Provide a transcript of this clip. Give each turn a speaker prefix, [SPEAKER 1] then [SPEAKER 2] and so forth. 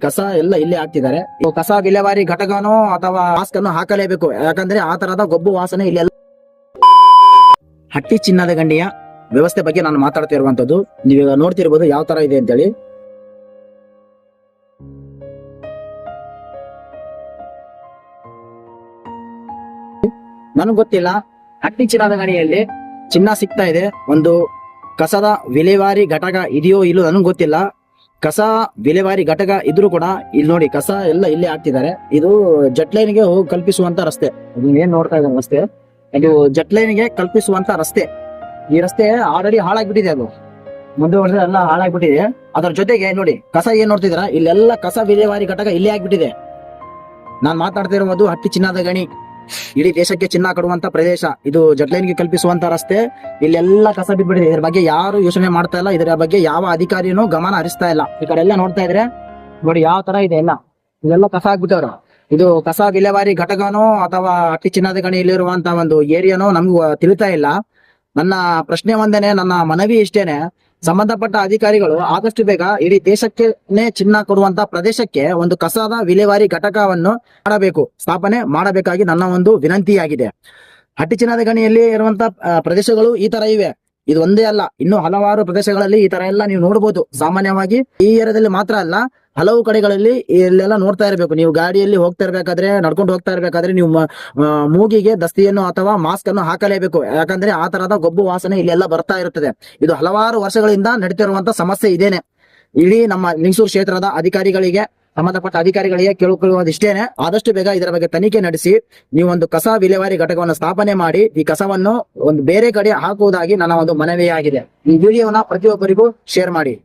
[SPEAKER 1] ಕಸ ಎಲ್ಲ ಇಲ್ಲೇ ಹಾಕ್ತಿದ್ದಾರೆ. ಕಸ ವಿಲೇವಾರಿ ಘಟಕನೋ ಅಥವಾ ಮಾಸ್ಕ್ ಅನ್ನು ಹಾಕಲೇಬೇಕು, ಯಾಕಂದ್ರೆ ಆ ತರಹದ ಗೊಬ್ಬು ವಾಸನೆ ಇಲ್ಲೆಲ್ಲ. ಹಟ್ಟಿ ಚಿನ್ನದ ಗಂಡಿಯ ವ್ಯವಸ್ಥೆ ಬಗ್ಗೆ ನಾನು ಮಾತಾಡ್ತಾ ಇರುವಂತದ್ದು. ನೀವೀಗ ನೋಡ್ತಿರ್ಬೋದು ಯಾವ ತರ ಇದೆ ಅಂತೇಳಿ. ನನಗೆ ಗೊತ್ತಿಲ್ಲ ಹಟ್ಟಿ ಚಿನ್ನದ ಗಣಿಯಲ್ಲಿ ಚಿನ್ನ ಸಿಗ್ತಾ ಇದೆ, ಒಂದು ಕಸದ ವಿಲೇವಾರಿ ಘಟಕ ಇದೆಯೋ ಇಲ್ಲೋ ನನಗೆ ಗೊತ್ತಿಲ್ಲ. ಕಸ ವಿಲೇವಾರಿ ಘಟಕ ಇದ್ರೂ ಕೂಡ ಇಲ್ಲಿ ನೋಡಿ ಕಸ ಎಲ್ಲ ಇಲ್ಲೇ ಹಾಕ್ತಿದ್ದಾರೆ. ಇದು ಜೆಟ್ ಲೈನ್ಗೆ ಹೋಗಿ ಕಲ್ಪಿಸುವಂತ ರಸ್ತೆ. ಏನ್ ನೋಡ್ತಾ ಇದ್ದಾರೆ ರಸ್ತೆ, ಇದು ಜೆಟ್ ಲೈನ್ಗೆ ಕಲ್ಪಿಸುವಂತ ರಸ್ತೆ. ಈ ರಸ್ತೆ ಆಲ್ರೆಡಿ ಹಾಳಾಗ್ಬಿಟ್ಟಿದೆ, ಅದು ಮುಂದೆ ಹೊಡೆದ್ರೆ ಎಲ್ಲ ಹಾಳಾಗ್ಬಿಟ್ಟಿದೆ. ಅದರ ಜೊತೆಗೆ ನೋಡಿ ಕಸ ಏನ್ ನೋಡ್ತಿದ್ದೀರಾ, ಇಲ್ಲೆಲ್ಲ ಕಸ ವಿಲೇವಾರಿ ಘಟಕ ಇಲ್ಲೇ ಆಗ್ಬಿಟ್ಟಿದೆ. ನಾನ್ ಮಾತಾಡ್ತಾ ಇರುವುದು ಹಟ್ಟಿ ಚಿನ್ನದ ಗಣಿ, ಇಡೀ ದೇಶಕ್ಕೆ ಚಿನ್ನ ಕೊಡುವಂತ ಪ್ರದೇಶ. ಇದು ಜೆಟ್ ಲೈನ್ಗೆ ಕಲ್ಪಿಸುವಂತ ರಸ್ತೆ. ಇಲ್ಲೆಲ್ಲ ಕಸ ಬಿದ್ಬಿಟ್ಟಿದೆ. ಇದ್ರ ಬಗ್ಗೆ ಯಾರು ಯೋಚನೆ ಮಾಡ್ತಾ ಇಲ್ಲ, ಇದರ ಬಗ್ಗೆ ಯಾವ ಅಧಿಕಾರಿನೂ ಗಮನ ಹರಿಸ್ತಾ ಇಲ್ಲ. ಈ ಕಡೆ ಎಲ್ಲ ನೋಡ್ತಾ ಇದ್ರೆ ನೋಡಿ ಯಾವ ತರ ಇದೆ ಎಲ್ಲ, ಇದೆಲ್ಲ ಕಸ ಆಗ್ಬಿಟ್ಟವ್ರು. ಇದು ಕಸ ವಿಲೇವಾರಿ ಘಟಕನೋ ಅಥವಾ ಹಟ್ಟಿ ಚಿನ್ನದ ಗಣಿಯಲ್ಲಿರುವಂತ ಒಂದು ಏರಿಯಾನೋ ನಮ್ಗೂ ತಿಳಿತಾ ಇಲ್ಲ. ನನ್ನ ಪ್ರಶ್ನೆ ಒಂದೇನೆ, ನನ್ನ ಮನವಿ ಇಷ್ಟೇನೆ, ಸಂಬಂಧಪಟ್ಟ ಅಧಿಕಾರಿಗಳು ಆದಷ್ಟು ಬೇಗ ಇಡೀ ದೇಶಕ್ಕೆ ಚಿನ್ನ ಕೊಡುವಂತ ಪ್ರದೇಶಕ್ಕೆ ಒಂದು ಕಸದ ವಿಲೇವಾರಿ ಘಟಕವನ್ನು ಮಾಡಬೇಕು, ಸ್ಥಾಪನೆ ಮಾಡಬೇಕಾಗಿ ನನ್ನ ಒಂದು ವಿನಂತಿಯಾಗಿದೆ. ಹಟ್ಟಿ ಚಿನ್ನದ ಗಣಿಯಲ್ಲಿ ಇರುವಂತ ಪ್ರದೇಶಗಳು ಈ ತರ ಇವೆ. ಇದು ಒಂದೇ ಅಲ್ಲ, ಇನ್ನು ಹಲವಾರು ಪ್ರದೇಶಗಳಲ್ಲಿ ಈ ತರ ಎಲ್ಲ ನೀವು ನೋಡಬಹುದು. ಸಾಮಾನ್ಯವಾಗಿ ಈ ಏರಿಯಾದಲ್ಲಿ ಮಾತ್ರ ಅಲ್ಲ, ಹಲವು ಕಡೆಗಳಲ್ಲಿ ಇಲ್ಲೆಲ್ಲ ನೋಡ್ತಾ ಇರಬೇಕು. ನೀವು ಗಾಡಿಯಲ್ಲಿ ಹೋಗ್ತಾ ಇರ್ಬೇಕಾದ್ರೆ, ನಡ್ಕೊಂಡು ಹೋಗ್ತಾ ಇರ್ಬೇಕಾದ್ರೆ ನೀವು ಮೂಗಿಗೆ ದಸ್ತಿಯನ್ನು ಅಥವಾ ಮಾಸ್ಕ್ ಅನ್ನು ಹಾಕಲೇಬೇಕು, ಯಾಕಂದ್ರೆ ಆ ತರಹದ ಗೊಬ್ಬು ವಾಸನೆ ಇಲ್ಲೆಲ್ಲ ಬರ್ತಾ ಇರುತ್ತದೆ. ಇದು ಹಲವಾರು ವರ್ಷಗಳಿಂದ ನಡೀತಿರುವಂತ ಸಮಸ್ಯೆ ಇದೇನೆ. ಇಡೀ ನಮ್ಮ ಲಿಂಗಸೂರು ಕ್ಷೇತ್ರದ ಅಧಿಕಾರಿಗಳಿಗೆ, ಸಂಬಂಧಪಟ್ಟ ಅಧಿಕಾರಿಗಳಿಗೆ ಕೇಳಿಕೊಳ್ಳುವುದಿಷ್ಟೇನೆ, ಆದಷ್ಟು ಬೇಗ ಇದರ ಬಗ್ಗೆ ತನಿಖೆ ನಡೆಸಿ ನೀವು ಒಂದು ಕಸ ವಿಲೇವಾರಿ ಘಟಕವನ್ನು ಸ್ಥಾಪನೆ ಮಾಡಿ ಈ ಕಸವನ್ನು ಒಂದು ಬೇರೆ ಕಡೆ ಹಾಕುವುದಾಗಿ ನನ್ನ ಒಂದು ಮನವಿಯಾಗಿದೆ. ಈ ವಿಡಿಯೋನ ಪ್ರತಿಯೊಬ್ಬರಿಗೂ ಶೇರ್ ಮಾಡಿ.